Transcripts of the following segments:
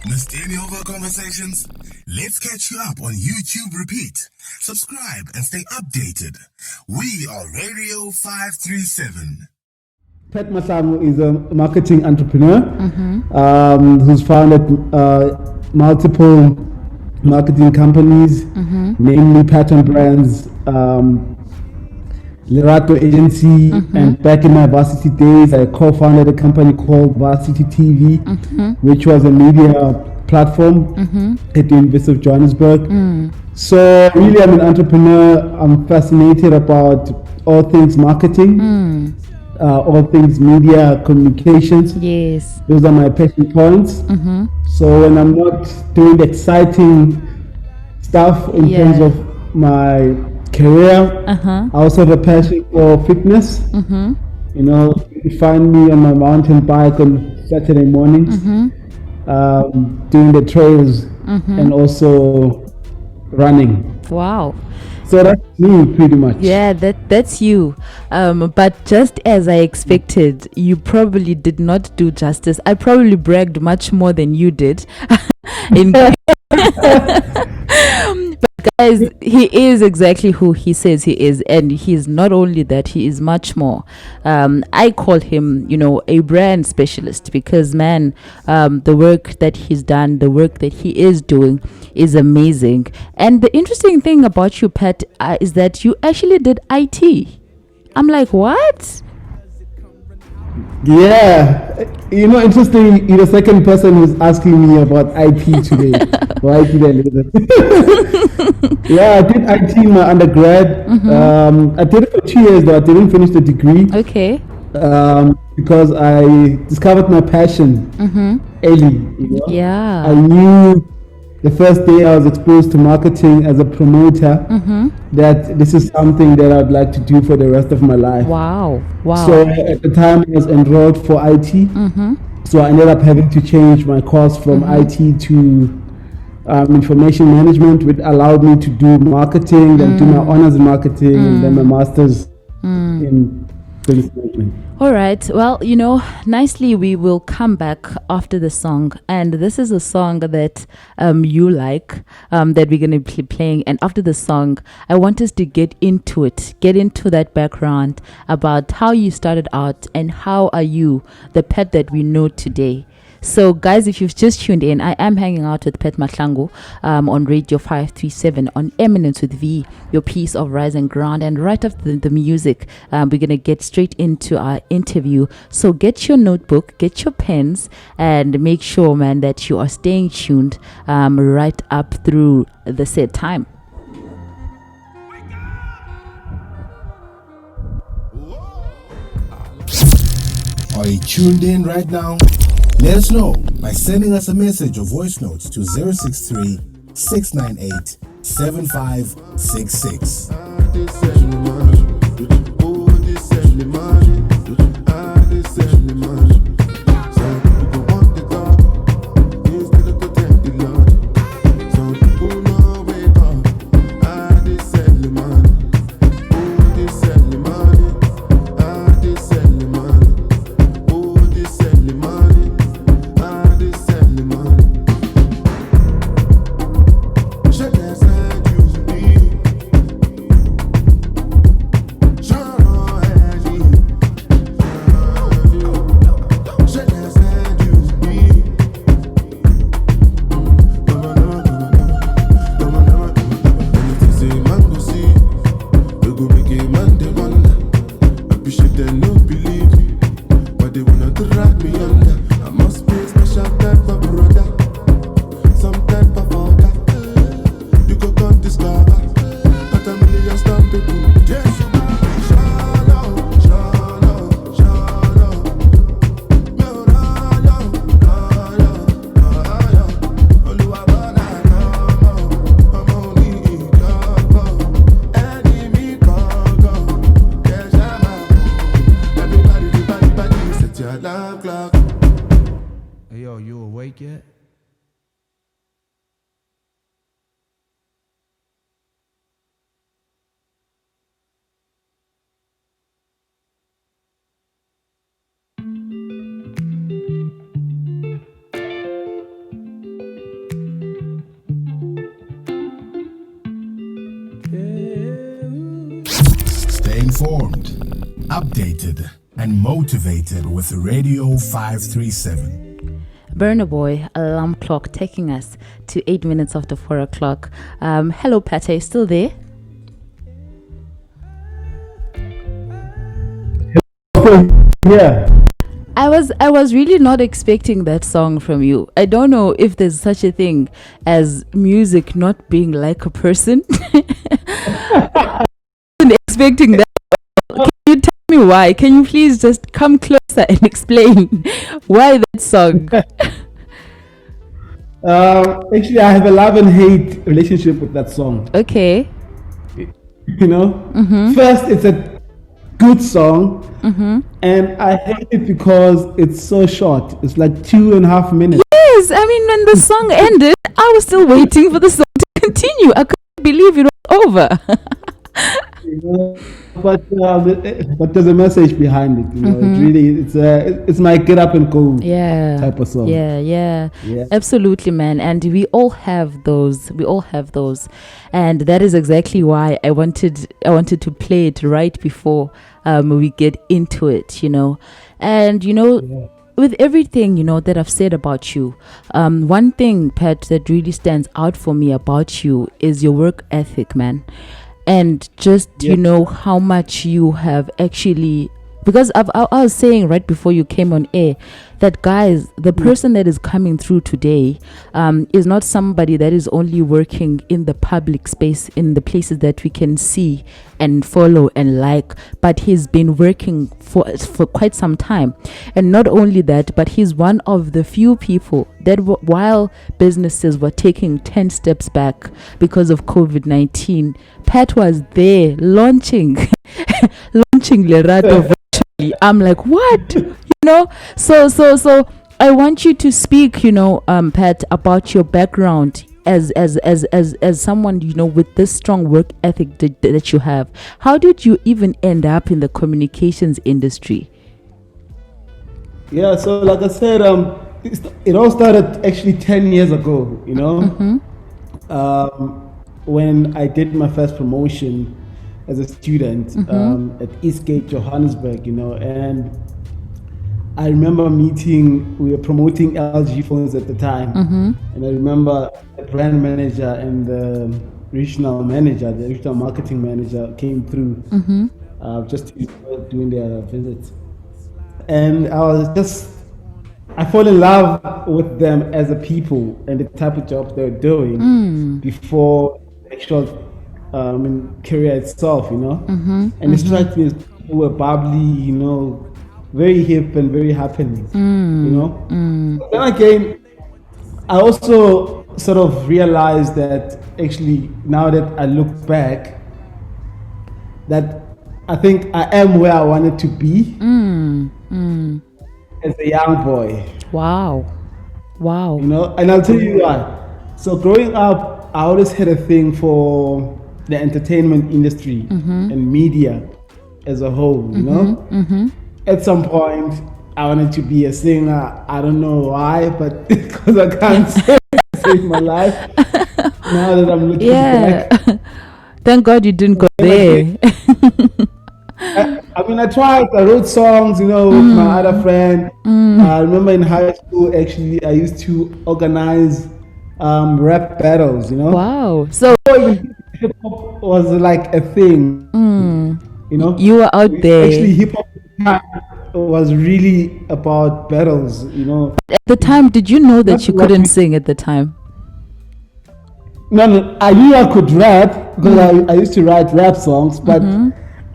Missed any of our conversations? Let's catch you up on YouTube Repeat. Subscribe and stay updated. We are Radio 537. Pat Masango is a marketing entrepreneur who's founded multiple marketing companies, namely Pattern Brands, Lerato Agency, and back in my varsity days, I co-founded a company called Varsity TV, which was a media platform at the University of Johannesburg. So really, I'm an entrepreneur. I'm fascinated about all things marketing, all things media communications. Yes. Those are my passion points. So when I'm not doing the exciting stuff in terms of my career, I also have a passion for fitness. You know, you find me on my mountain bike on Saturday mornings, doing the trails and also running. Wow. So that's me pretty much. Yeah, that's you. But just as I expected, you probably did not do justice. I probably bragged much more than you did. But guys, he is exactly who he says he is, and he's not only that, he is much more. I call him, a brand specialist because, man, the work that he's done, the work that he is doing is amazing. And the interesting thing about you, Pat, is that you actually did IT. I'm like, what? Yeah, interesting. You're the second person who's asking me about IT today. Why did I do that? Yeah, I did IT in my undergrad. I did it for 2 years, though I didn't finish the degree. Okay. Because I discovered my passion early. Yeah. I knew the first day I was exposed to marketing as a promoter that this is something that I'd like to do for the rest of my life. Wow. So at the time I was enrolled for IT. So I ended up having to change my course from IT to information management, which allowed me to do marketing, then do my honors in marketing, and then my master's in business management. All right. Well, nicely we will come back after the song. And this is a song that you like, that we're going to be playing. And after the song, I want us to get into it, get into that background about how you started out and how are you the Pat that we know today. So, guys, if you've just tuned in, I am hanging out with Pat Mahlangu on Radio 537 on Eminence with V, your piece of rise and ground. And right after the music, we're going to get straight into our interview. So get your notebook, get your pens, and make sure, man, that you are staying tuned right up through the said time. Are you tuned in right now? Let us know by sending us a message or voice notes to 063 698 7566. Hey, yo, you awake yet? informed, updated, and motivated with Radio 537. Burna Boy, alarm clock taking us to 8 minutes after 4 o'clock. Hello, Pat, are you still there? Yeah. I was really not expecting that song from you. I don't know if there's such a thing as music not being like a person. I wasn't expecting that. Can you tell me why? Can you please just come closer and explain why that song? Actually, I have a love and hate relationship with that song. Okay. You know, first it's a good song, and I hate it because it's so short. It's like 2.5 minutes. Yes, I mean, when the song ended, I was still waiting for the song to continue. I couldn't believe it was over. You know, but there's a message behind it. You know, it really it's my get up and go type of song. Yeah, absolutely, man. And we all have those. And that is exactly why I wanted to play it right before we get into it, you know. And you know, with everything, you know, that I've said about you, one thing, Pat, that really stands out for me about you is your work ethic, man. And just, you know, how much you have actually, because I was saying right before you came on air that, guys, the person that is coming through today is not somebody that is only working in the public space, in the places that we can see and follow and like, but he's been working for quite some time. And not only that, but he's one of the few people that while businesses were taking 10 steps back because of COVID-19, Pat was there launching Lerato virtually. I'm like, what? You know? So I want you to speak, you know, Pat, about your background as someone, you know, with this strong work ethic that you have. How did you even end up in the communications industry? Yeah, so like I said, it all started actually 10 years ago, you know, when I did my first promotion as a student at Eastgate, Johannesburg, you know, and I remember we were promoting LG phones at the time, and I remember the brand manager and the regional marketing manager came through just doing their visits. And I fall in love with them as a people and the type of job they're doing before the actual career itself, you know. And it struck me as people were bubbly, you know, very hip and very happening, you know. Then again, I also sort of realized that actually, now that I look back, that I think I am where I wanted to be as a young boy. Wow. You know, and I'll tell you why. So growing up, I always had a thing for the entertainment industry and media as a whole, you know. At some point, I wanted to be a singer. I don't know why, but because I can't save my life. Now that I'm looking back. Thank God you didn't go there. I mean, I tried. I wrote songs, you know, with my other friend. I remember in high school, actually, I used to organize rap battles, you know. Wow. So hip hop was like a thing, you know. You were out there. Actually, hip hop was really about battles, you know. At the time, did you know that you couldn't sing at the time? No, I knew I could rap because I used to write rap songs, but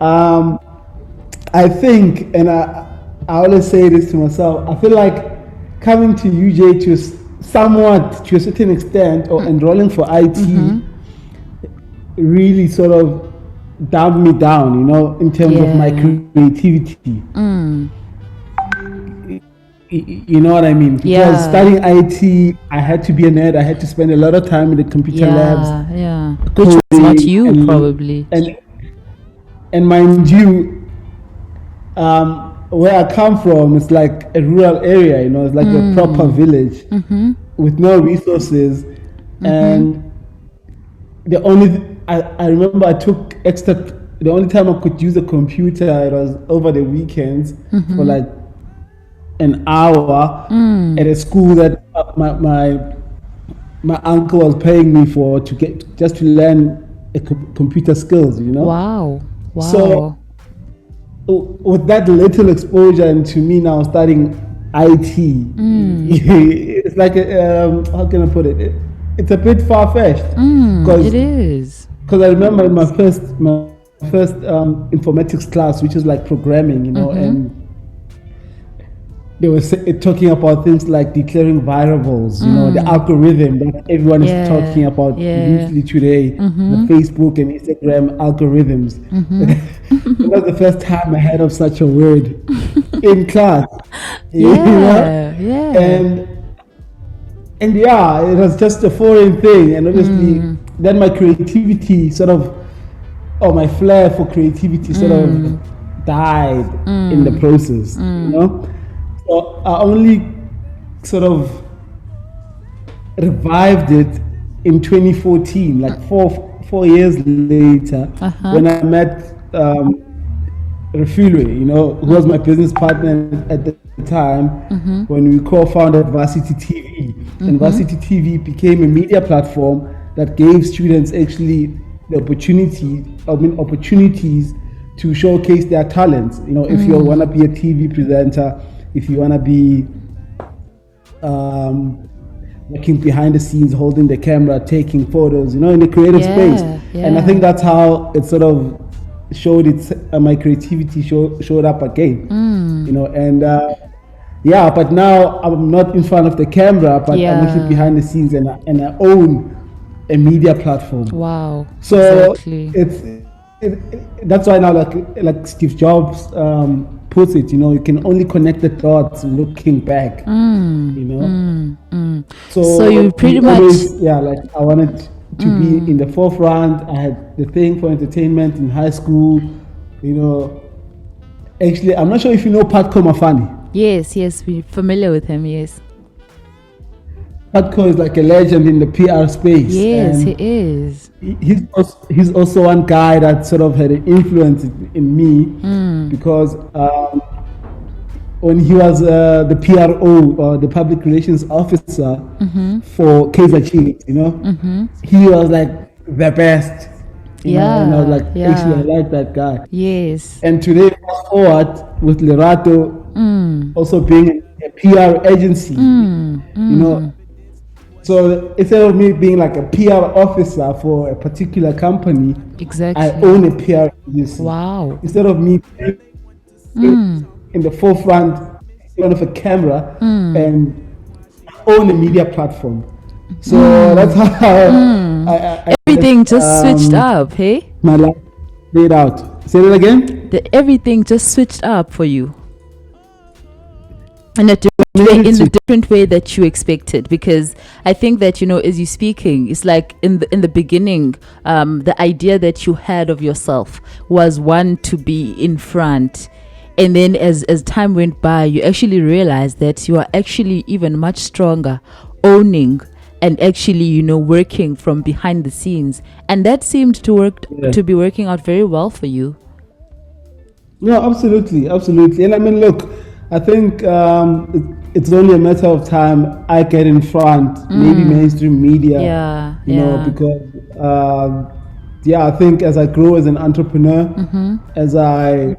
I think, and I always say this to myself, I feel like coming to UJ to a certain extent, or enrolling for IT really sort of dumbed me down, you know, in terms of my creativity. You know what I mean? Because studying IT, I had to be a nerd. I had to spend a lot of time in the computer labs. Yeah, which was not you, probably. And mind you, where I come from, it's like a rural area, you know, it's like a proper village with no resources. And the only, I remember I took extra the only time I could use a computer, it was over the weekends for like an hour at a school that my uncle was paying me for to learn computer skills, you know. Wow. So with that little exposure, and to me now studying IT, it's like how can I put it? It's a bit far fetched. It is. Because I remember in my first informatics class, which is like programming, you know, and they were talking about things like declaring variables, you know, the algorithm that everyone is talking about usually today, the Facebook and Instagram algorithms. It was the first time I heard of such a word in class. You know? And yeah, it was just a foreign thing, and obviously then my creativity my flair for creativity sort of died in the process, you know. So I only sort of revived it in 2014, like four years later, when I met Refilwe, you know, who was my business partner at the time, when we co-founded Varsity TV. And Varsity TV became a media platform that gave students actually the opportunities to showcase their talents. You know, if you want to be a TV presenter, if you want to be working behind the scenes, holding the camera, taking photos, you know, in the creative space. And I think that's how it sort of showed my creativity showed up again, you know. And but now I'm not in front of the camera, but I'm actually behind the scenes, and I own a media platform. Wow. So exactly. That's why now, like Steve Jobs puts it, you know, you can only connect the dots looking back, you know. So you pretty much like I wanted to be in the forefront. I had the thing for entertainment in high school, you know. Actually, I'm not sure if you know Patco Mafani. Yes, we're familiar with him. Yes. Patco is like a legend in the PR space. Yes, he is. He's also one guy that sort of had an influence in me, because when he was the PRO, or the public relations officer for Kaiser Chiefs, you know, he was like the best. You know, and I was like, actually, I like that guy. Yes. And today, fast forward with Lerato also being a PR agency, you know. So instead of me being like a PR officer for a particular company, exactly, I own a PR agency. Wow. Instead of me in the forefront in front of a camera, and own a media platform. So that's how I everything just switched up, hey? My life laid out. Say that again? Everything just switched up for you. In a different way that you expected, because I think that, you know, as you're speaking, it's like in the beginning, the idea that you had of yourself was one to be in front, and then as time went by, you actually realized that you are actually even much stronger owning and actually, you know, working from behind the scenes, and that seemed to be working out very well for you. No, absolutely, and I mean, look, I think it's only a matter of time I get in front, maybe mainstream media, you know, because I think as I grow as an entrepreneur, as I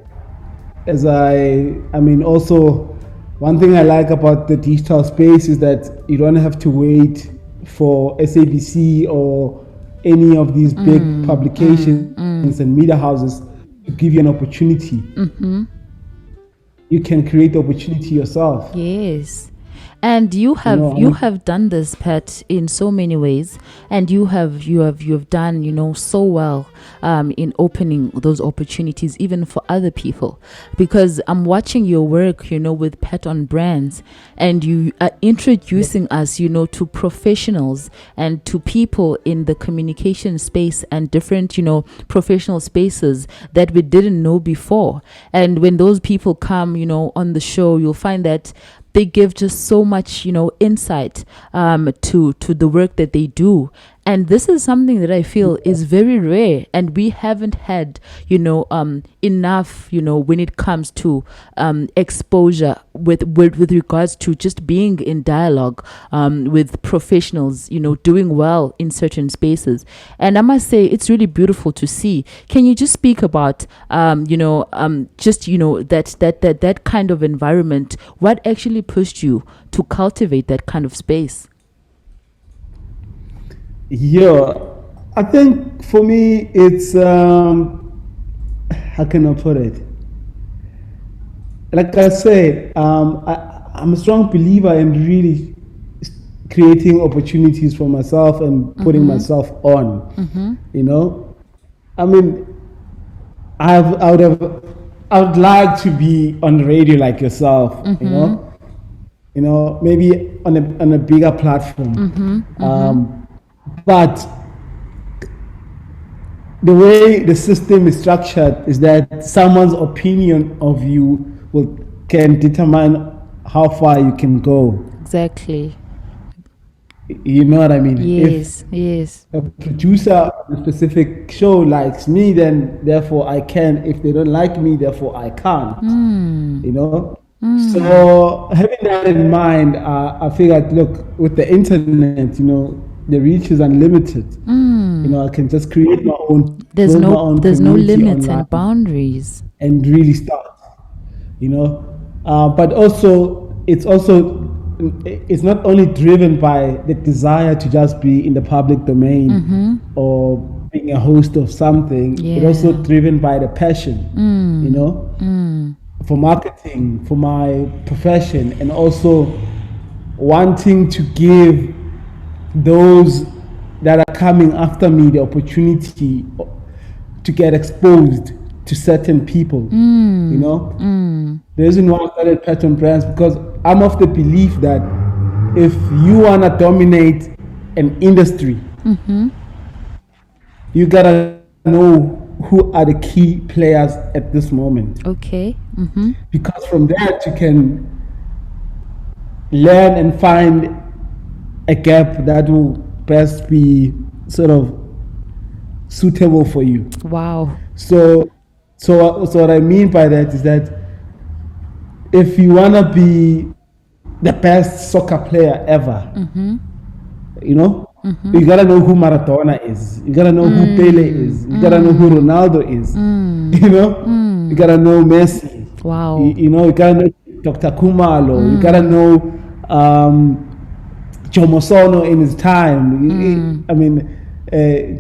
mean, also one thing I like about the digital space is that you don't have to wait for SABC or any of these big publications and media houses to give you an opportunity. You can create the opportunity yourself. Yes. And you have done this, Pat, in so many ways, and you have done, you know, so well in opening those opportunities even for other people, because I'm watching your work, you know, with Pat on Brands, and you are introducing us, you know, to professionals and to people in the communication space and different, you know, professional spaces that we didn't know before. And when those people come, you know, on the show, you'll find that they give just so much, you know, insight to the work that they do. And this is something that I feel is very rare, and we haven't had, enough, when it comes to exposure with regards to just being in dialogue with professionals, doing well in certain spaces. And I must say, it's really beautiful to see. Can you just speak about, that kind of environment? What actually pushed you to cultivate that kind of space? Yeah, I think for me it's how can I put it? Like I said, I'm a strong believer in really creating opportunities for myself and putting myself on. I mean, I would like to be on the radio like yourself. Maybe on a bigger platform. But the way the system is structured is that someone's opinion of you can determine how far you can go. Exactly. You know what I mean? Yes, if a producer of a specific show likes me, then therefore I can. If they don't like me, therefore I can't. So having that in mind, I figured, look, with the internet, the reach is unlimited. I can just create my own. There's no limits and boundaries. And really start. But also it's not only driven by the desire to just be in the public domain or being a host of something. Yeah. It's also driven by the passion. For marketing, for my profession, and also wanting to give those that are coming after me the opportunity to get exposed to certain people. The reason why I started Patron Brands, because I'm of the belief that if you want to dominate an industry, you gotta know who are the key players at this moment. Okay. Because from that you can learn and find a gap that will best be sort of suitable for you. Wow. So what I mean by that is that if you want to be the best soccer player ever, you gotta know who Maradona is. You gotta know who Pele is. You gotta know who Ronaldo is. You gotta know Messi. Wow. You gotta know Dr. Kumalo. You gotta know Jomo Sono in his time. I mean,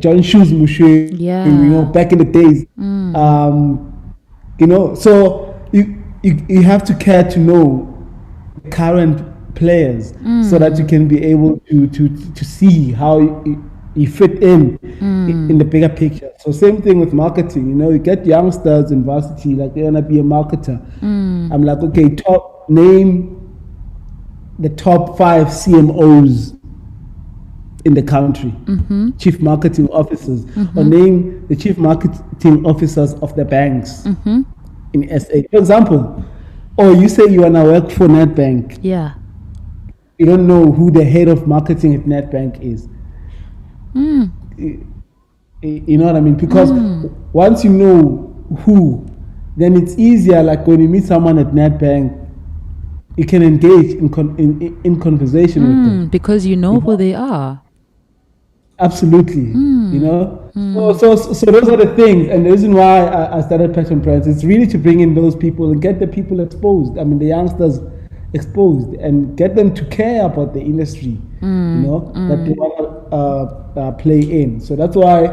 John Shoes Mushe. Yeah. Back in the days. So you have to care to know current players so that you can be able to see how you fit in the bigger picture. So same thing with marketing. You get youngsters in varsity, like they want to be a marketer. I'm like, okay, name the top 5 CMOs in the country, chief marketing officers, or name the chief marketing officers of the banks in SA. For example, you say you want to work for Nedbank. Yeah. You don't know who the head of marketing at Nedbank is. You know what I mean? Because once you know who, then it's easier. Like when you meet someone at Nedbank, you can engage in conversation with them. Because you know who they are. Absolutely. So those are the things. And the reason why I started Patron Brands is really to bring in those people and get the people exposed. I mean, the youngsters exposed and get them to care about the industry, that they want to play in. So that's why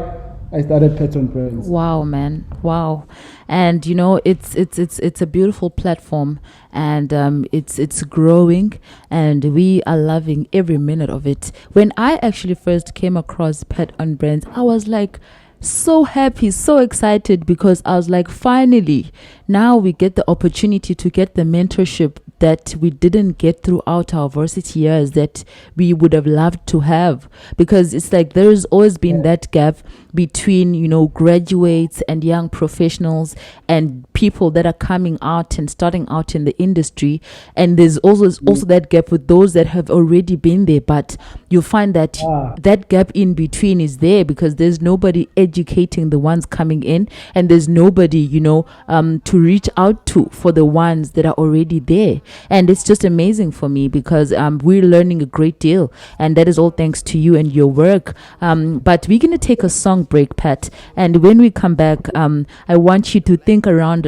I started Patron Brands. Wow, man. Wow. And it's a beautiful platform, and it's growing, and we are loving every minute of it. When I actually first came across Patron Brands, I was like so happy, so excited, because I was like, finally, now we get the opportunity to get the mentorship that we didn't get throughout our varsity years that we would have loved to have, because it's like there's always been that gap between, you know, graduates and young professionals and people that are coming out and starting out in the industry. And there's also that gap with those that have already been there, but you find that that gap in between is there because there's nobody educating the ones coming in, and there's nobody, you know, to reach out to for the ones that are already there. And it's just amazing for me because we're learning a great deal, and that is all thanks to you and your work. But we're going to take a song break, Pat, and when we come back, I want you to think around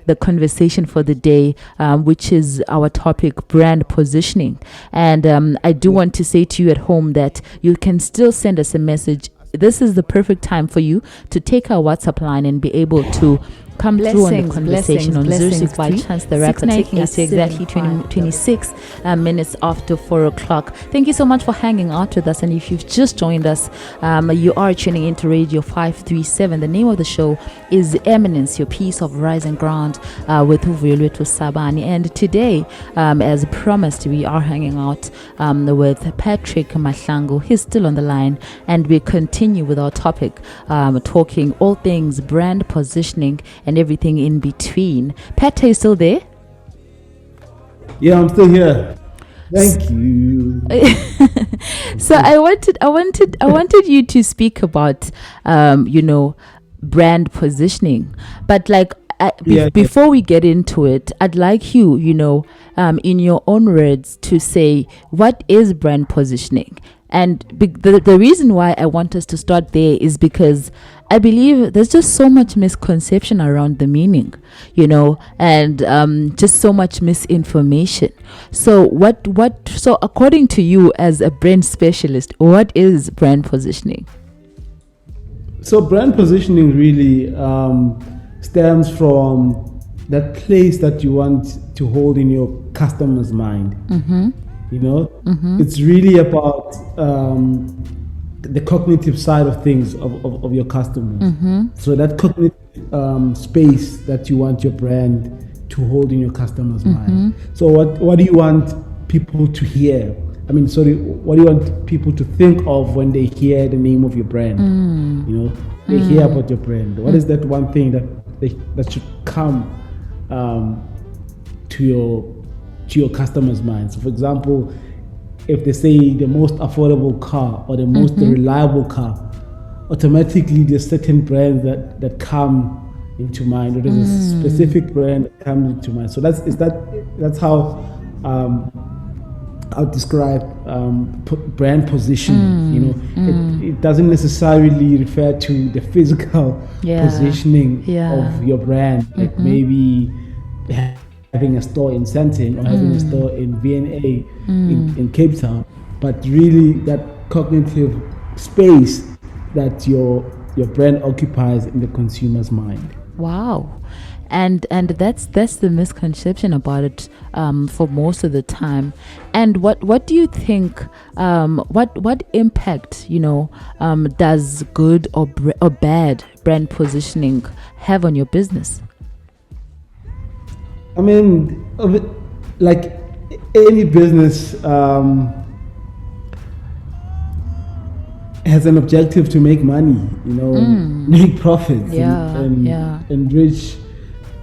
the conversation for the day, which is our topic, brand positioning. And I do want to say to you at home that you can still send us a message. This is the perfect time for you to take our WhatsApp line and be able to come through on the conversation on 063 by Chance the Rapper, taking us to exactly 26 minutes after 4 o'clock. Thank you so much for hanging out with us. And if you've just joined us, you are tuning into Radio 537. The name of the show is Eminence, your piece of rising ground, with Uvuyelwetu Sabani. And today, as promised, we are hanging out with Patrick Mahlangu. He's still on the line, and we continue with our topic, talking all things brand positioning and everything in between. Pat, are you still there? Yeah, I'm still here. Thank you. So I wanted you to speak about you know, brand positioning, but like before we get into it, I'd like you, you know, in your own words, to say what is brand positioning. And the reason why I want us to start there is because I believe there's just so much misconception around the meaning, you know, and just so much misinformation. So so according to you as a brand specialist, what is brand positioning? So brand positioning really stems from that place that you want to hold in your customer's mind. You know, it's really about the cognitive side of things of your customers. So that cognitive space that you want your brand to hold in your customer's mind. So what do you want people to hear? What do you want people to think of when they hear the name of your brand? You know, they hear about your brand. What is that one thing that should come to your customers' minds? So for example, if they say the most affordable car or the most reliable car, automatically there's certain brands that come into mind, or there's a specific brand that comes into mind. So that's how I'll describe brand positioning. You know, it doesn't necessarily refer to the physical positioning of your brand, like maybe having a store in Sandton or having a store in V&A in Cape Town, but really that cognitive space that your brand occupies in the consumer's mind. Wow. And that's the misconception about it for most of the time. And what do you think? What impact, you know, does good or bad brand positioning have on your business? I mean, like any business has an objective to make money, you know, make profits, and reach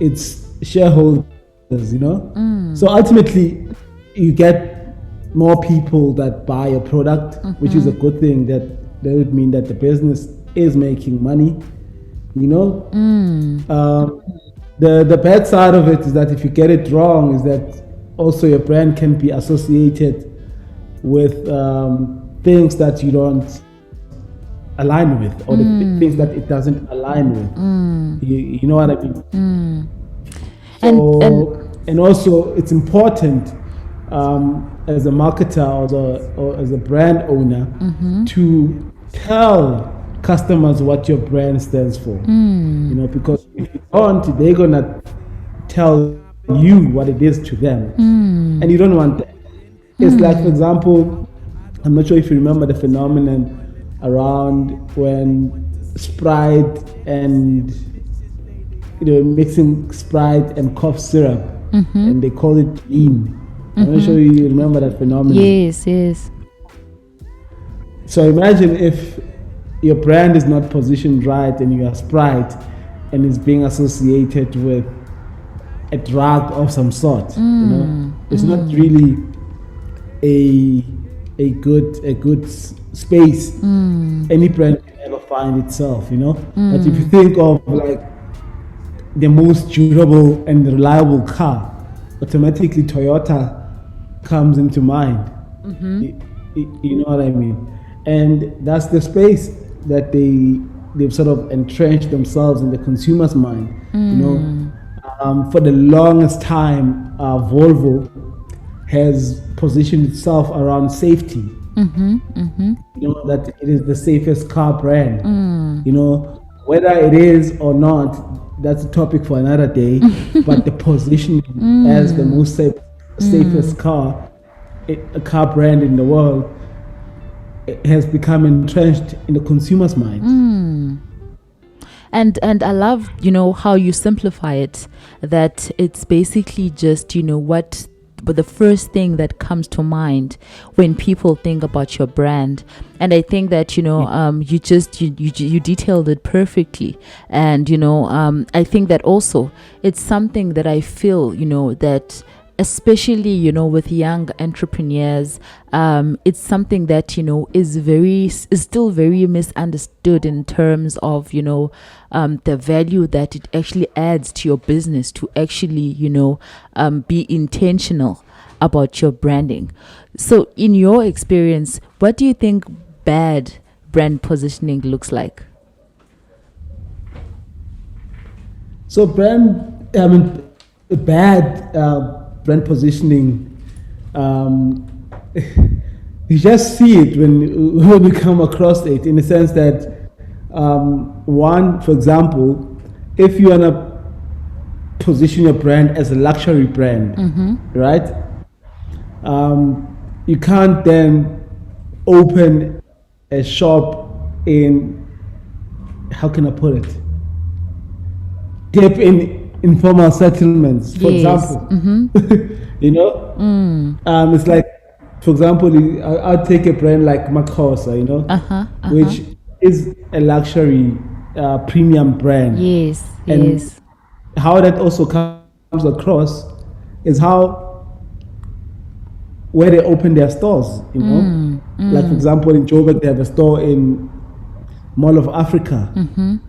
its shareholders, you know. So ultimately, you get more people that buy a product, which is a good thing. That would mean that the business is making money, you know. The bad side of it is that if you get it wrong, is that also your brand can be associated with things that you don't align with, or the things that it doesn't align with. You know what I mean? And also it's important as a marketer or as a brand owner to tell customers what your brand stands for. You know, because if you don't, they're gonna tell you what it is to them, and you don't want that. It's like, for example, I'm not sure if you remember the phenomenon around when Sprite and, you know, mixing Sprite and cough syrup and they call it lean. I'm not sure you remember that phenomenon. Yes. So imagine if your brand is not positioned right and you are Sprite and it's being associated with a drug of some sort. You know, it's not really a good space any brand can ever find itself. You know, but if you think of like the most durable and reliable car, automatically Toyota comes into mind. You know what I mean? And that's the space that they've sort of entrenched themselves in the consumer's mind. You know, for the longest time, Volvo has positioned itself around safety. You know, that it is the safest car brand. You know, whether it is or not, that's a topic for another day. But the positioning as the most safest car brand in the world, it has become entrenched in the consumer's mind. And I love, you know, how you simplify it, that it's basically just, you know, but the first thing that comes to mind when people think about your brand. And I think that, you know, you detailed it perfectly. And, you know, I think that also it's something that I feel, you know, that especially, you know, with young entrepreneurs, it's something that, you know, is still very misunderstood in terms of, you know, the value that it actually adds to your business to actually, you know, be intentional about your branding. So in your experience, what do you think bad brand positioning looks like? So bad brand positioning, you just see it when we come across it, in the sense that one, for example, if you want to position your brand as a luxury brand, right? You can't then open a shop in, how can I put it, dip in informal settlements, for example. You know, it's like, for example, I'll take a brand like Makosa, you know, which is a luxury premium brand. And how that also comes across is where they open their stores, you know. Like, for example, in Joburg, they have a store in Mall of Africa,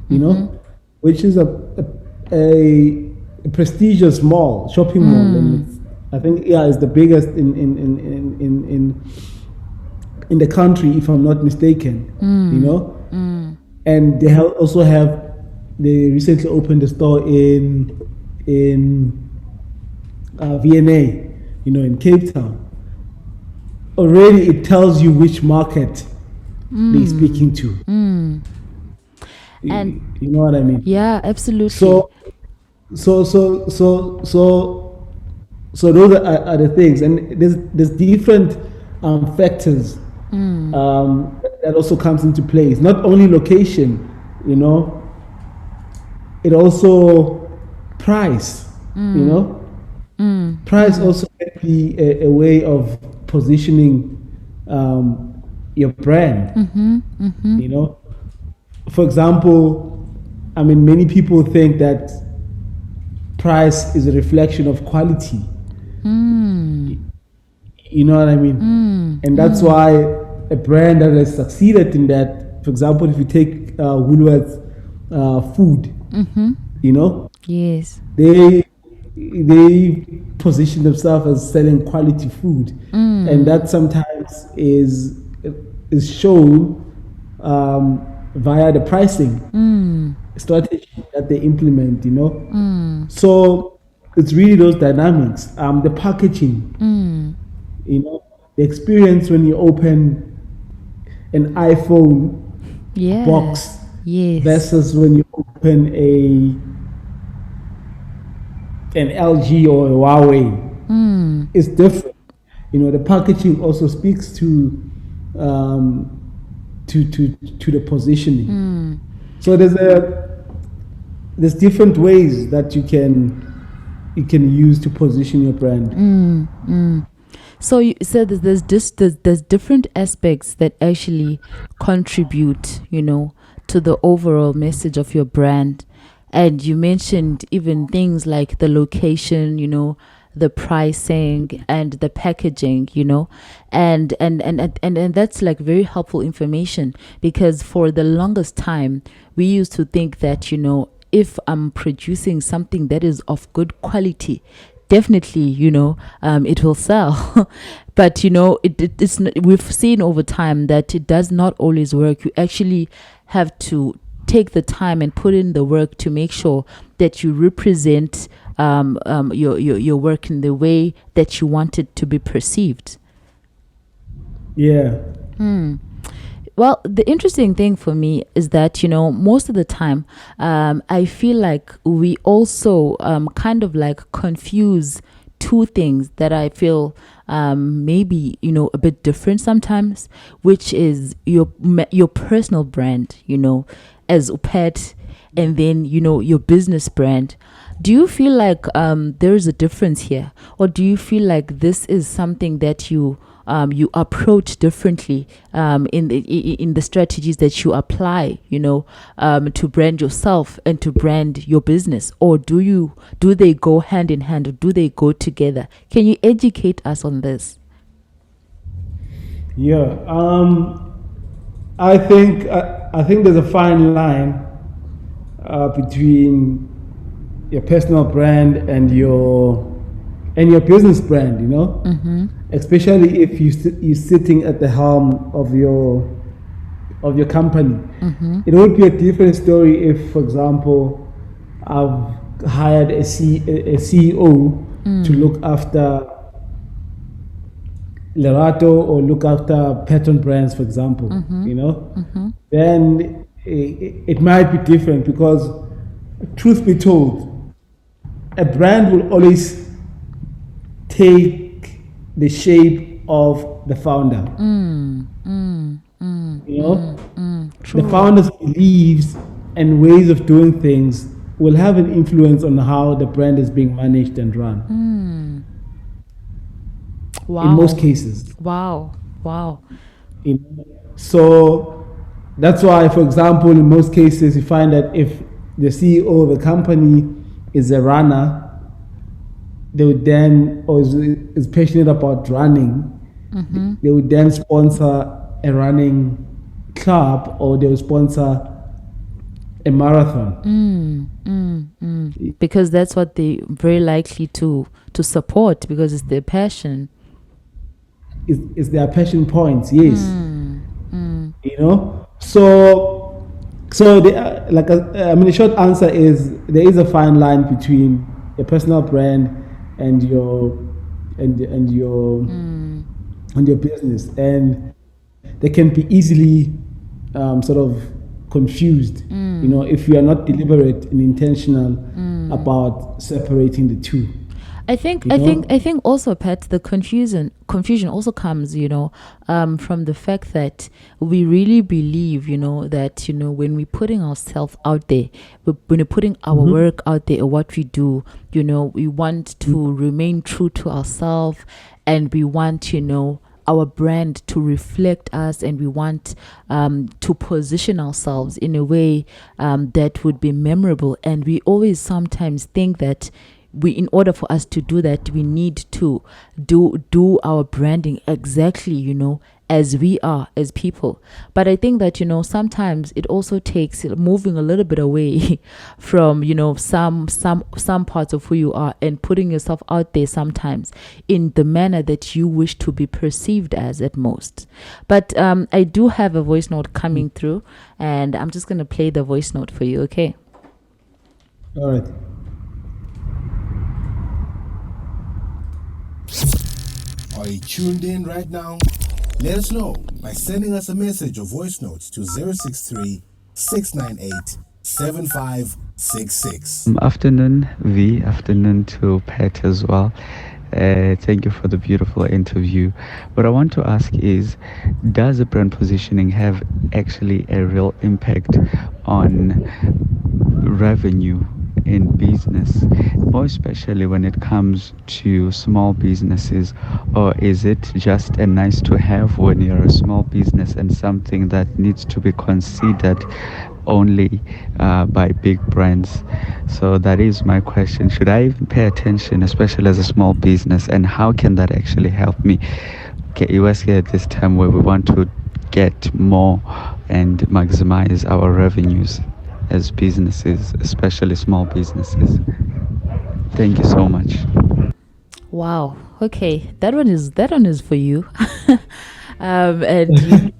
you know, which is a prestigious mall, shopping mall, and I think it's the biggest in the country, if I'm not mistaken. You know, and they they recently opened a store in V&A, you know, in Cape Town. Already, it tells you which market they're speaking to. And you know what I mean? Yeah, absolutely. So those are the things, and there's different factors that also comes into place. Not only location, you know, it also price. You know, price also can be a way of positioning your brand. You know, for example, I mean, many people think that price is a reflection of quality. You know what I mean? And that's why a brand that has succeeded in that, for example, if you take Woolworths food, you know, they position themselves as selling quality food, and that sometimes is shown via the pricing strategy that they implement, you know. So it's really those dynamics, the packaging, you know, the experience when you open an iPhone box versus when you open an LG or a Huawei. It's different. You know, the packaging also speaks to the positioning. So there's different ways that you can you can use to position your brand. So you said that there's different aspects that actually contribute, to the overall message of your brand. And you mentioned even things like the location, the pricing and the packaging, and that's like very helpful information, because for the longest time we used to think that, if I'm producing something that is of good quality, definitely, it will sell. But, it's we've seen over time that it does not always work. You actually have to take the time and put in the work to make sure that you represent your work in the way that you want it to be perceived. Yeah. Well, the interesting thing for me is that, most of the time, I feel like we also kind of like confuse two things that I feel maybe, a bit different sometimes, which is your personal brand, as Upet, and then, your business brand. Do you feel like there is a difference here? Or do you feel like this is something that you approach differently in the strategies that you apply, to brand yourself and to brand your business? Or do they go hand in hand, or do they go together? Can you educate us on this? Yeah. I think there's a fine line between your personal brand and your business brand, especially if you're sitting at the helm of your company. It would be a different story if, for example, I've hired a CEO to look after Lerato or look after Patton Brands, for example. Then it might be different, because truth be told, a brand will always take the shape of the founder. The founder's beliefs and ways of doing things will have an influence on how the brand is being managed and run. Wow. In most cases. Wow. So that's why, for example, in most cases, you find that if the CEO of a company is a runner, they would then, or is passionate about running, they would then sponsor a running club, or they would sponsor a marathon. Because that's what they very likely to support, because it's their passion. It's their passion points, yes. So the short answer is there is a fine line between your personal brand and your business, and they can be easily sort of confused, if you are not deliberate and intentional about separating the two. I think also, Pat, the confusion also comes, from the fact that we really believe, that, when we're putting ourselves out there, when we're putting our work out there or what we do, we want to remain true to ourselves, and we want, our brand to reflect us, and we want to position ourselves in a way that would be memorable. And we always sometimes think that in order for us to do that, we need to do our branding exactly, as we are as people. But I think that, sometimes it also takes moving a little bit away from, some parts of who you are, and putting yourself out there sometimes in the manner that you wish to be perceived as at most. But I do have a voice note coming through, and I'm just going to play the voice note for you, okay? All right. Are you tuned in right now? Let us know by sending us a message or voice notes to 063 698 7566. Afternoon, V. Afternoon to Pat as well. Thank you for the beautiful interview. What I want to ask is, does the brand positioning have actually a real impact on revenue in business, more especially when it comes to small businesses? Or is it just a nice to have when you're a small business and something that needs to be considered only by big brands? So that is my question. Should I even pay attention, especially as a small business, and how can that actually help me get US here at this time where we want to get more and maximize our revenues as businesses, especially small businesses? Thank you so much. Wow. Okay, that one is for you. And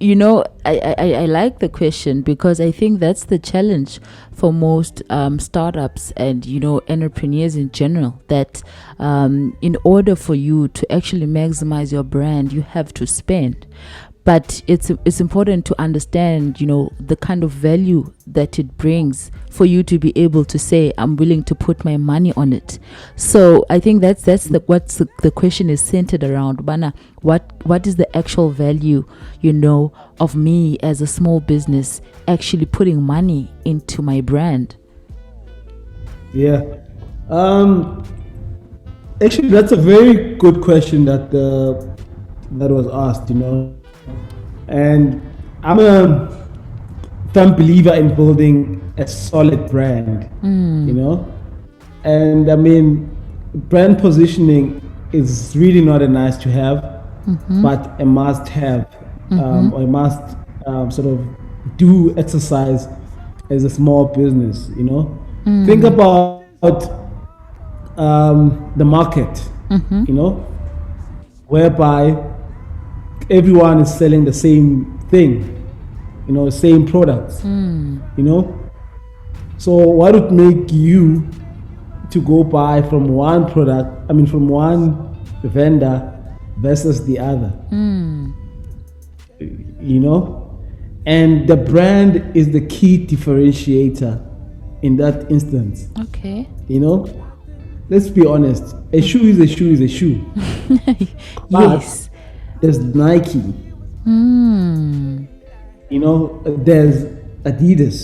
I like the question, because I think that's the challenge for most startups and entrepreneurs in general, that in order for you to actually maximize your brand, you have to spend. But it's important to understand, the kind of value that it brings for you to be able to say, I'm willing to put my money on it. So I think that's the question is centered around. Bana, what is the actual value, of me as a small business actually putting money into my brand? Yeah. Actually, that's a very good question that was asked, And I'm a firm believer in building a solid brand, And I mean, brand positioning is really not a nice to have, but a must have, or a must sort of do exercise as a small business, Think about the market, whereby everyone is selling the same thing, same products, So what would make you to go buy from one from one vendor versus the other? And the brand is the key differentiator in that instance. Okay. Let's be honest. A shoe is a shoe is a shoe. Yes. There's Nike. There's Adidas.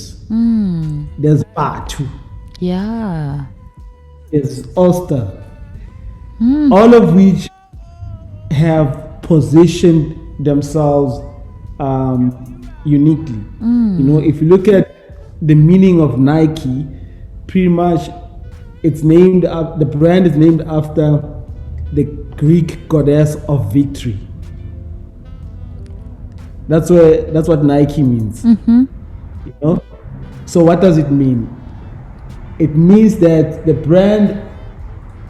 There's Batu. Yeah. There's Ulster. All of which have positioned themselves uniquely. If you look at the meaning of Nike, pretty much the brand is named after the Greek goddess of victory. That's what Nike means. So what does it mean? It means that the brand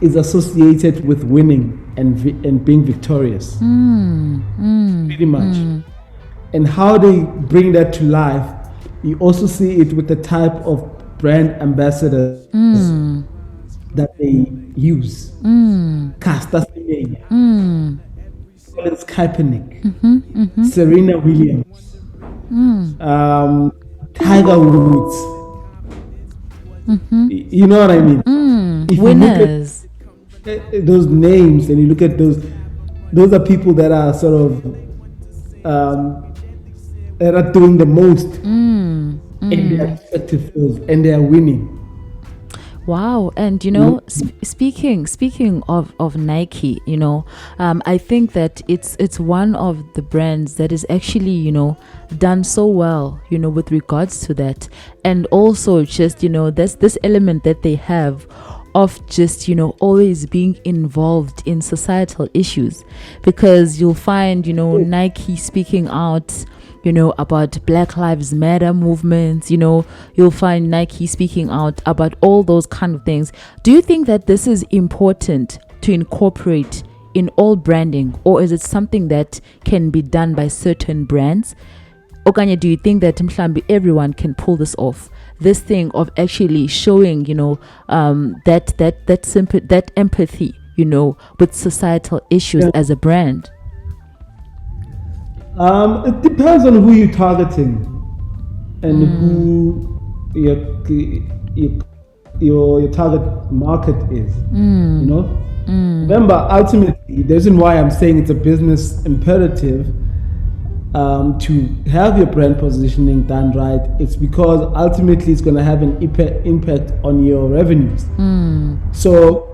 is associated with winning and being victorious. Pretty much. And how they bring that to life, you also see it with the type of brand ambassadors that they use. Caster Semenya, Colin Kaepernick, Serena Williams, Tiger Woods. You know what I mean? If Winners. you look at those names and you look at those are people that are sort of that are doing the most in their respective fields, and they are winning. Wow. And speaking of Nike, I think that it's one of the brands that is actually done so well, with regards to that. And also just there's this element that they have of just always being involved in societal issues, because you'll find Nike speaking out about Black Lives Matter movements. You'll find Nike speaking out about all those kind of things. Do you think that this is important to incorporate in all branding, or is it something that can be done by certain brands? Okanye, do you think that mhlambi everyone can pull this off? This thing of actually showing, that empathy, with societal issues as a brand. It depends on who you're targeting and who your target market is. Remember, ultimately, the reason why I'm saying it's a business imperative to have your brand positioning done right, it's because ultimately it's going to have an impact on your revenues. So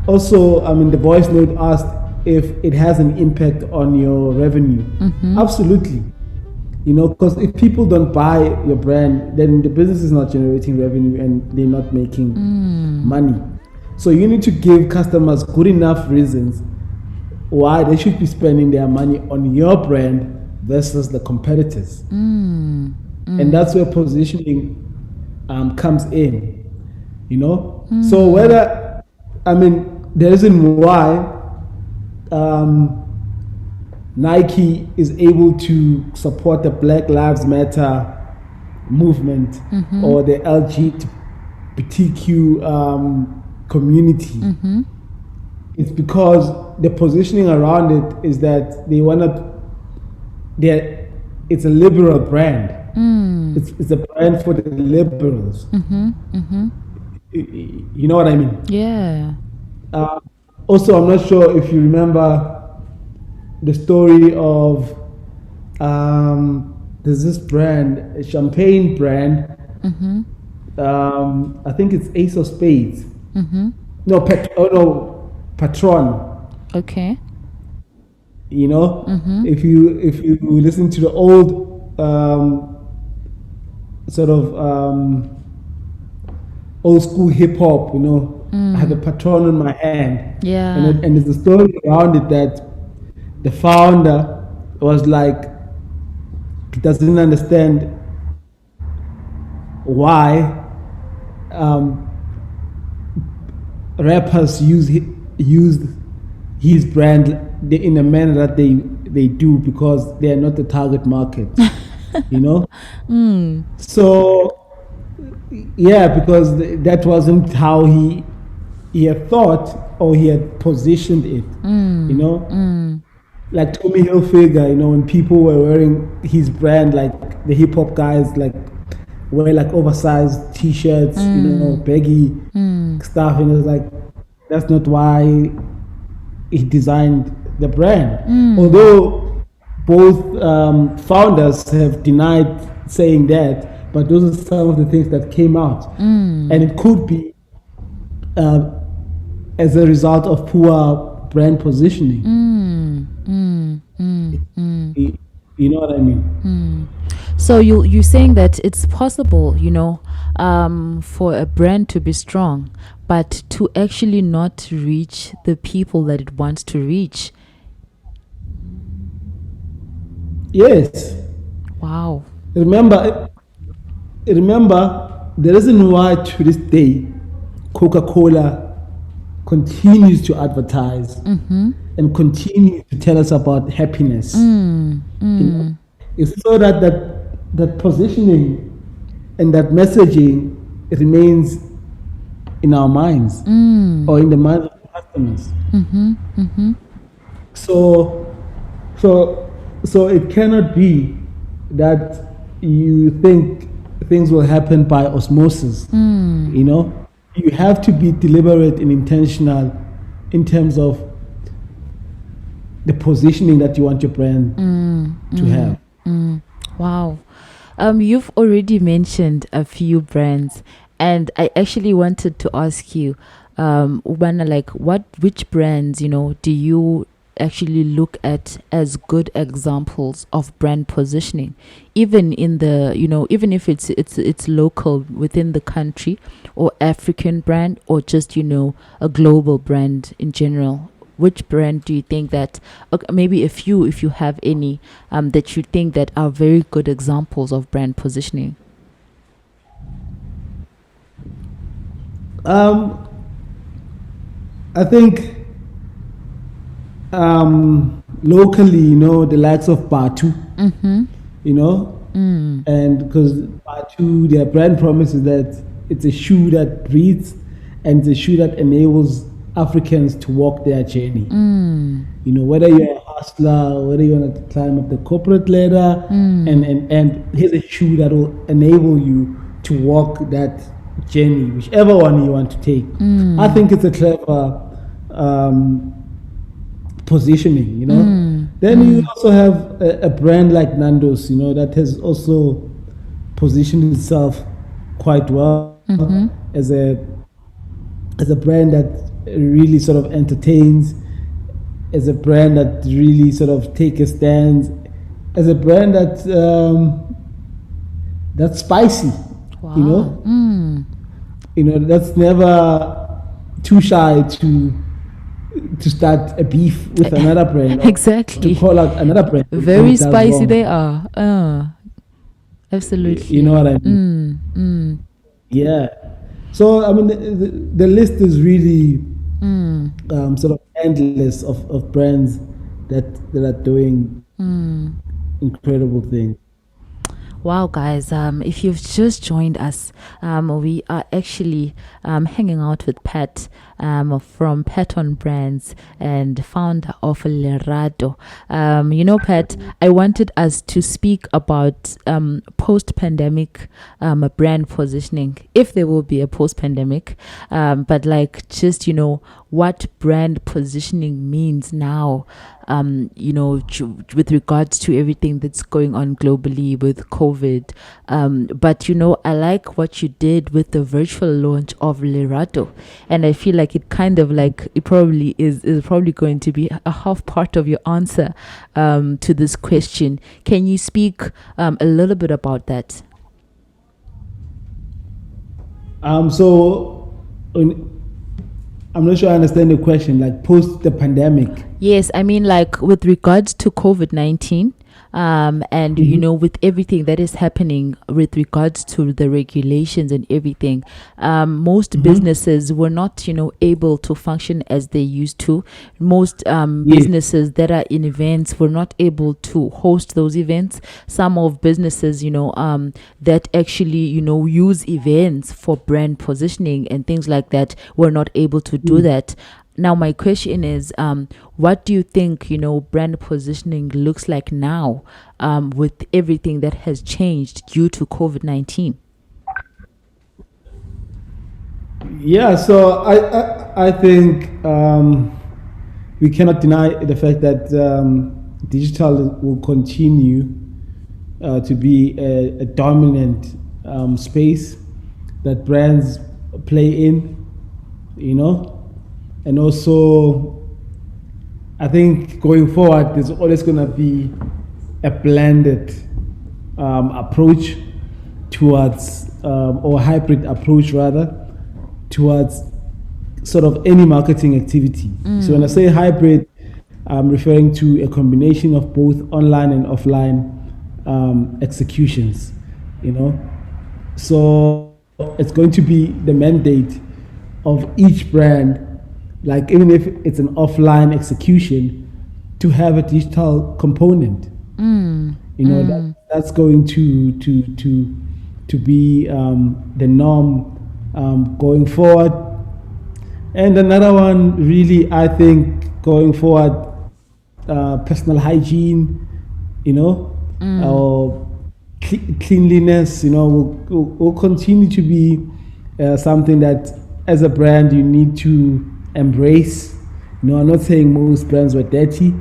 also, I mean, the voice note asked if it has an impact on your revenue. Absolutely. You know, because if people don't buy your brand, then the business is not generating revenue and they're not making money. So you need to give customers good enough reasons why they should be spending their money on your brand versus the competitors. And that's where positioning comes in, you know? So whether, I mean, the reason why Nike is able to support the Black Lives Matter movement or the LGBTQ community, it's because the positioning around it is that they want to, it's a liberal brand. It's a brand for the liberals. You know what I mean? Yeah. Also, I'm not sure if you remember the story of there's this brand, a champagne brand. I think it's Ace of Spades. No, Patron. Okay. You know, if you listen to the old sort of old school hip hop, you know, I have a Patron in my hand. Yeah. And there's a story around it that the founder was like, he doesn't understand why rappers use his brand in a manner that they do, because they are not the target market. You know? So yeah, because that wasn't how he had thought or he had positioned it. You know? Like Tommy Hilfiger, you know, when people were wearing his brand, like the hip hop guys, like wear like oversized t-shirts, you know, baggy stuff, and it was like, that's not why he designed the brand. Although both founders have denied saying that, but those are some of the things that came out. And it could be as a result of poor brand positioning. You know what I mean? So you're saying that it's possible, you know, for a brand to be strong, but to actually not reach the people that it wants to reach. Yes. Wow. Remember, the reason why to this day Coca-Cola continues to advertise and continue to tell us about happiness. You know, it's so that positioning and that messaging remains in our minds or in the minds of the customers. So it cannot be that you think things will happen by osmosis. You know, you have to be deliberate and intentional in terms of the positioning that you want your brand to have. Wow. You've already mentioned a few brands, and I actually wanted to ask you, Ubana, like which brands, you know, do you actually look at as good examples of brand positioning, even in the, you know, even if it's local within the country, or African brand, or just, you know, a global brand in general? Which brand do you think that, maybe a few, if you have any, that you think that are very good examples of brand positioning? I think locally, you know, the likes of Batu, you know, and because Batu, their brand promise is that it's a shoe that breathes and it's a shoe that enables Africans to walk their journey. You know, whether you're a hustler, whether you want to climb up the corporate ladder, and here's a shoe that will enable you to walk that journey, whichever one you want to take. I think it's a clever positioning, you know. Then you also have a brand like Nando's, you know, that has also positioned itself quite well as a brand that really sort of entertains, as a brand that really sort of take a stand, as a brand that that's spicy, you know. You know, that's never too shy to start a beef with another brand. Exactly. To call out another brand. Very spicy they are. Absolutely. You know what I mean? Yeah. So, I mean, the list is really sort of endless of brands that are doing incredible things. Wow, guys, if you've just joined us, we are actually hanging out with Pat from Pat on Brands and founder of Lerato. You know, Pat, I wanted us to speak about post-pandemic brand positioning, if there will be a post-pandemic, but like just, you know, what brand positioning means now, you know, with regards to everything that's going on globally with COVID. But, you know, I like what you did with the virtual launch of Lerato. And I feel like it kind of like, it probably is probably going to be a half part of your answer to this question. Can you speak a little bit about that? I'm not sure I understand the question, like post the pandemic. Yes, I mean like with regards to COVID-19, and you know, with everything that is happening with regards to the regulations and everything, most businesses were not, you know, able to function as they used to. Most businesses that are in events were not able to host those events. Some of businesses, you know, that actually, you know, use events for brand positioning and things like that were not able to do that. Now, my question is, what do you think, you know, brand positioning looks like now with everything that has changed due to COVID-19? Yeah, so I think we cannot deny the fact that digital will continue to be a dominant space that brands play in, you know. And also, I think going forward, there's always going to be a blended approach towards, or hybrid approach rather, towards sort of any marketing activity. So when I say hybrid, I'm referring to a combination of both online and offline executions, you know. So it's going to be the mandate of each brand, like even if it's an offline execution, to have a digital component. You know, that's going to be the norm going forward. And another one, really, I think going forward, personal hygiene, you know, or cleanliness, you know, will continue to be something that as a brand you need to embrace. You know, I'm not saying most brands were dirty,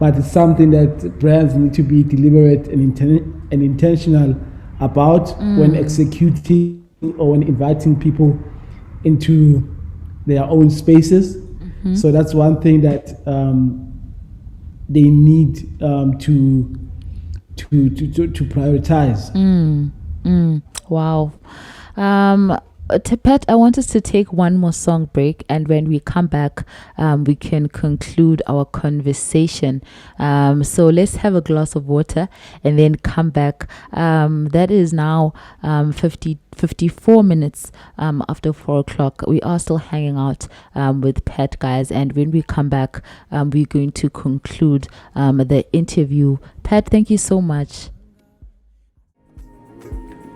but it's something that brands need to be deliberate and intentional about when executing or when inviting people into their own spaces. So that's one thing that they need to prioritize. Wow. Pat, I want us to take one more song break, and when we come back, we can conclude our conversation. So let's have a glass of water and then come back. That is now 54 minutes after 4 o'clock. We are still hanging out with Pat, guys, and when we come back, we're going to conclude the interview. Pat, thank you so much.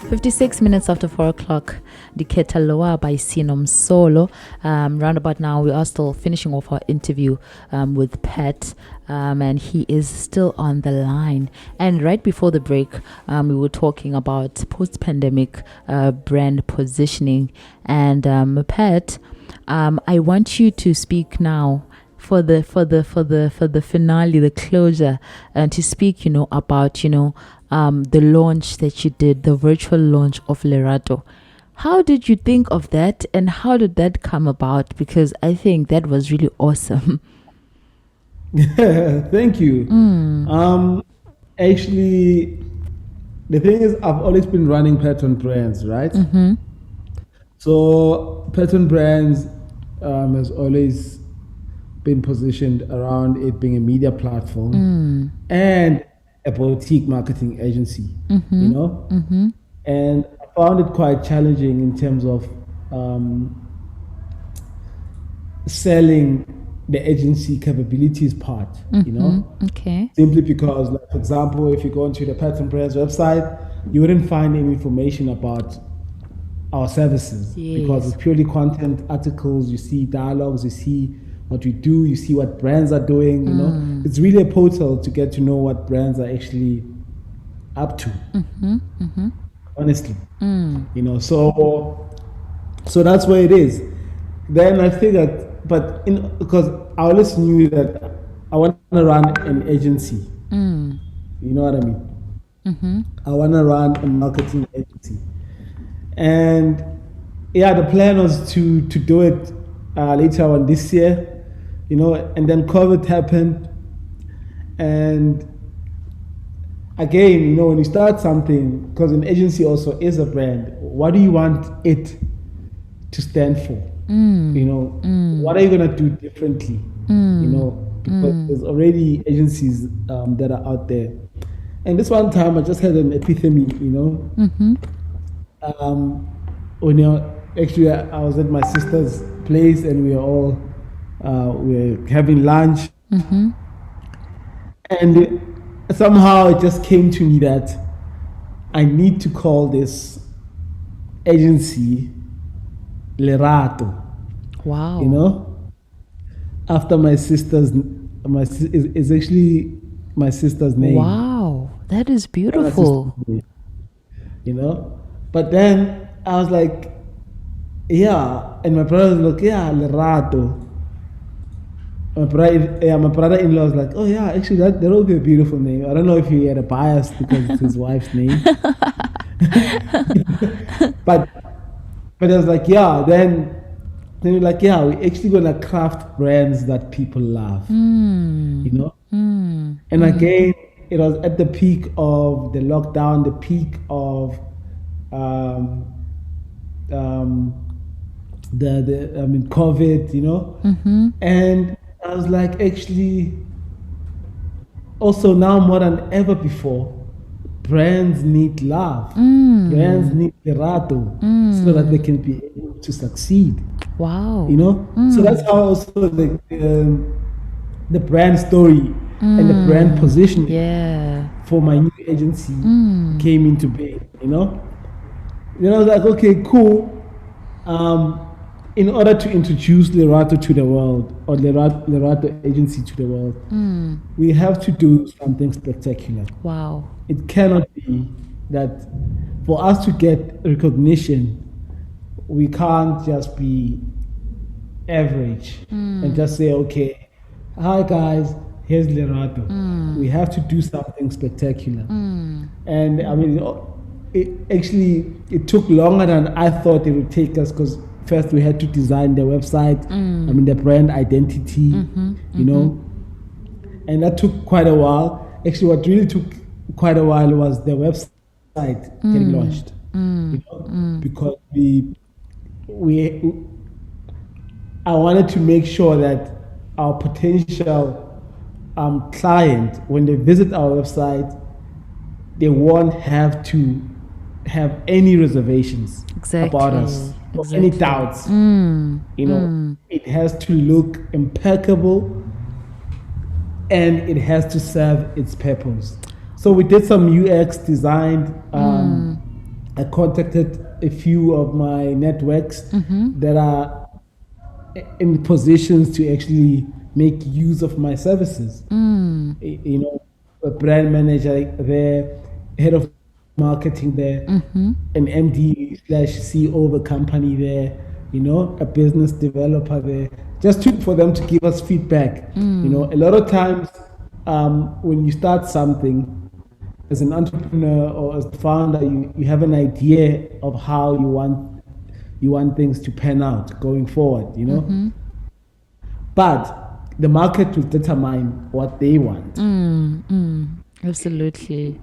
56 minutes after 4 o'clock, Diketa Loa by Sinom Solo. Round about now, we are still finishing off our interview with Pat, and he is still on the line. And right before the break, we were talking about post-pandemic brand positioning. And Pat, I want you to speak now the finale, the closure, and to speak, about, the launch that you did, the virtual launch of Lerato. How did you think of that, and how did that come about? Because I think that was really awesome. Thank you. Actually, the thing is, I've always been running Pattern Brands, right? So Pattern Brands has always been positioned around it being a media platform and a boutique marketing agency, and I found it quite challenging in terms of selling the agency capabilities part, Okay. simply because, like, for example, if you go into the Pattern Brands website, you wouldn't find any information about our services because it's purely content articles. You see dialogues, you see what we do, you see what brands are doing. It's really a portal to get to know what brands are actually up to. Honestly, so that's where it is. Then I figured, but because I always knew that I want to run an agency. You know what I mean? I want to run a marketing agency, and the plan was to do it later on this year, and then COVID happened, and again, when you start something, because an agency also is a brand, what do you want it to stand for? What are you going to do differently? Because there's already agencies that are out there. And this one time I just had an epiphany, actually I was at my sister's place and we were having lunch. And somehow it just came to me that I need to call this agency Lerato. Wow. After my sister's, is actually my sister's name. Wow, that is beautiful. But then I was like, and my brother was like, Lerato. My brother-in-law was like, oh yeah, actually that would be a beautiful name. I don't know if he had a bias because it's his wife's name. but I was like, then we're like, we're actually gonna craft brands that people love. And again, it was at the peak of the lockdown, the peak of COVID, and I was like, actually, also now more than ever before, brands need love. Brands need Lerato so that they can be able to succeed. Wow. So that's how also the brand story and the brand positioning for my new agency came into being. Then I was like, okay, cool. In order to introduce Lerato to the world, or Lerato agency to the world, we have to do something spectacular. Wow. It cannot be that for us to get recognition, we can't just be average and just say, okay, hi guys, here's Lerato. We have to do something spectacular. And I mean, it took longer than I thought it would take us, because first we had to design the website, the brand identity, and that took quite a while. Actually, what really took quite a while was the website getting launched, because I wanted to make sure that our potential client, when they visit our website, they won't have to have any reservations about us or any doubts. It has to look impeccable and it has to serve its purpose. So we did some UX design. I contacted a few of my networks that are in positions to actually make use of my services. A brand manager there, head of marketing there, an MD/CEO of a company there, a business developer there, just for them to give us feedback. A lot of times when you start something as an entrepreneur or as a founder, you have an idea of how you want things to pan out going forward, But the market will determine what they want. Absolutely.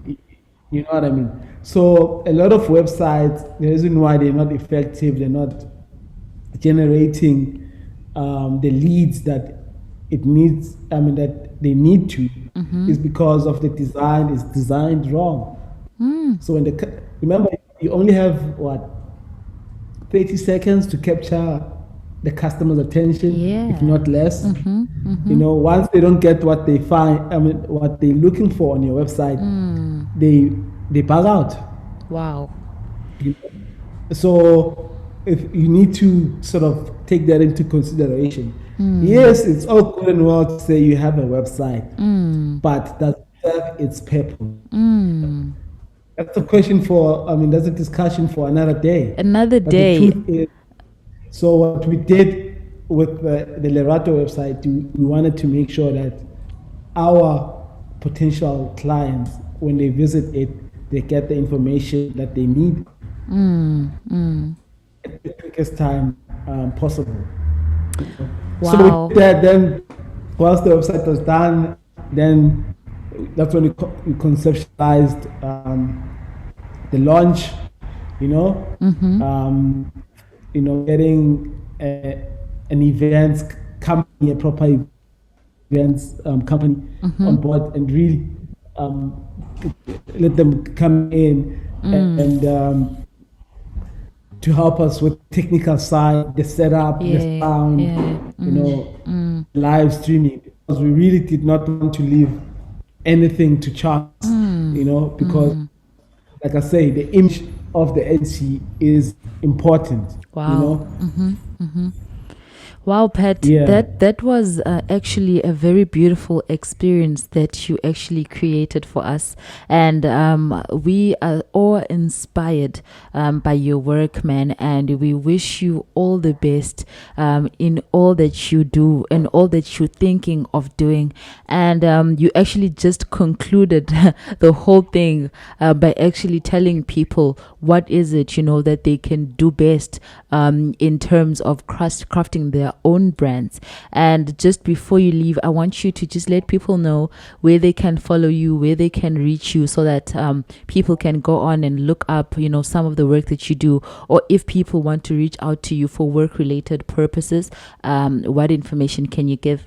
You know what I mean? So a lot of websites, the reason why they're not effective, they're not generating the leads that that they need to, is because of the design is designed wrong. So remember, you only have 30 seconds to capture the customer's attention, if not less. Once they don't get what they find, what they're looking for on your website, they bug out. Wow. So if you need to sort of take that into consideration. Yes, it's all good and well to say you have a website, but does it serve its purpose? That's a question that's a discussion for another day. Another But day. the truth is, so what we did with the Lerato website, we wanted to make sure that our potential clients, when they visit it, they get the information that they need at the quickest time possible. Wow. So with that, then once the website was done, then that's when we conceptualized the launch. Getting an events company, a proper events company on board, and really let them come in and to help us with technical side, the setup, the sound, live streaming, because we really did not want to leave anything to chance, because like I say, the image of the agency is important. Wow. Wow, Pat, that was actually a very beautiful experience that you actually created for us. And we are all inspired by your work, man. And we wish you all the best in all that you do and all that you're thinking of doing. And you actually just concluded the whole thing by actually telling people what is it, that they can do best in terms of crafting their own brands. And just before you leave, I want you to just let people know where they can follow you, where they can reach you, so that people can go on and look up some of the work that you do, or if people want to reach out to you for work related purposes, what information can you give?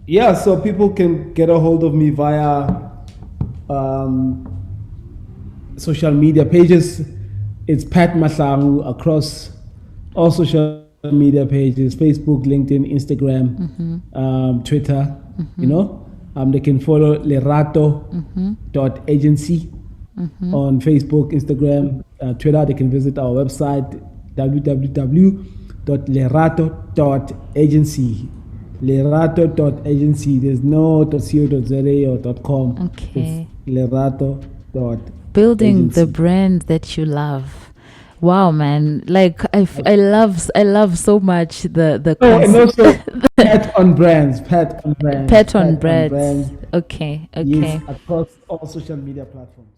So people can get a hold of me via social media pages. It's Pat Mahlangu across all social media pages: Facebook, LinkedIn, Instagram, Twitter. They can follow Lerato.agency on Facebook, Instagram, Twitter. They can visit our website, www.lerato.agency. Lerato.agency. There's no .co.za or .com. Okay. It's Lerato. Building the brand that you love. Wow, man! Like I love so much the and also Pat on brands. Pat on brands. Okay. Yes, across all social media platforms.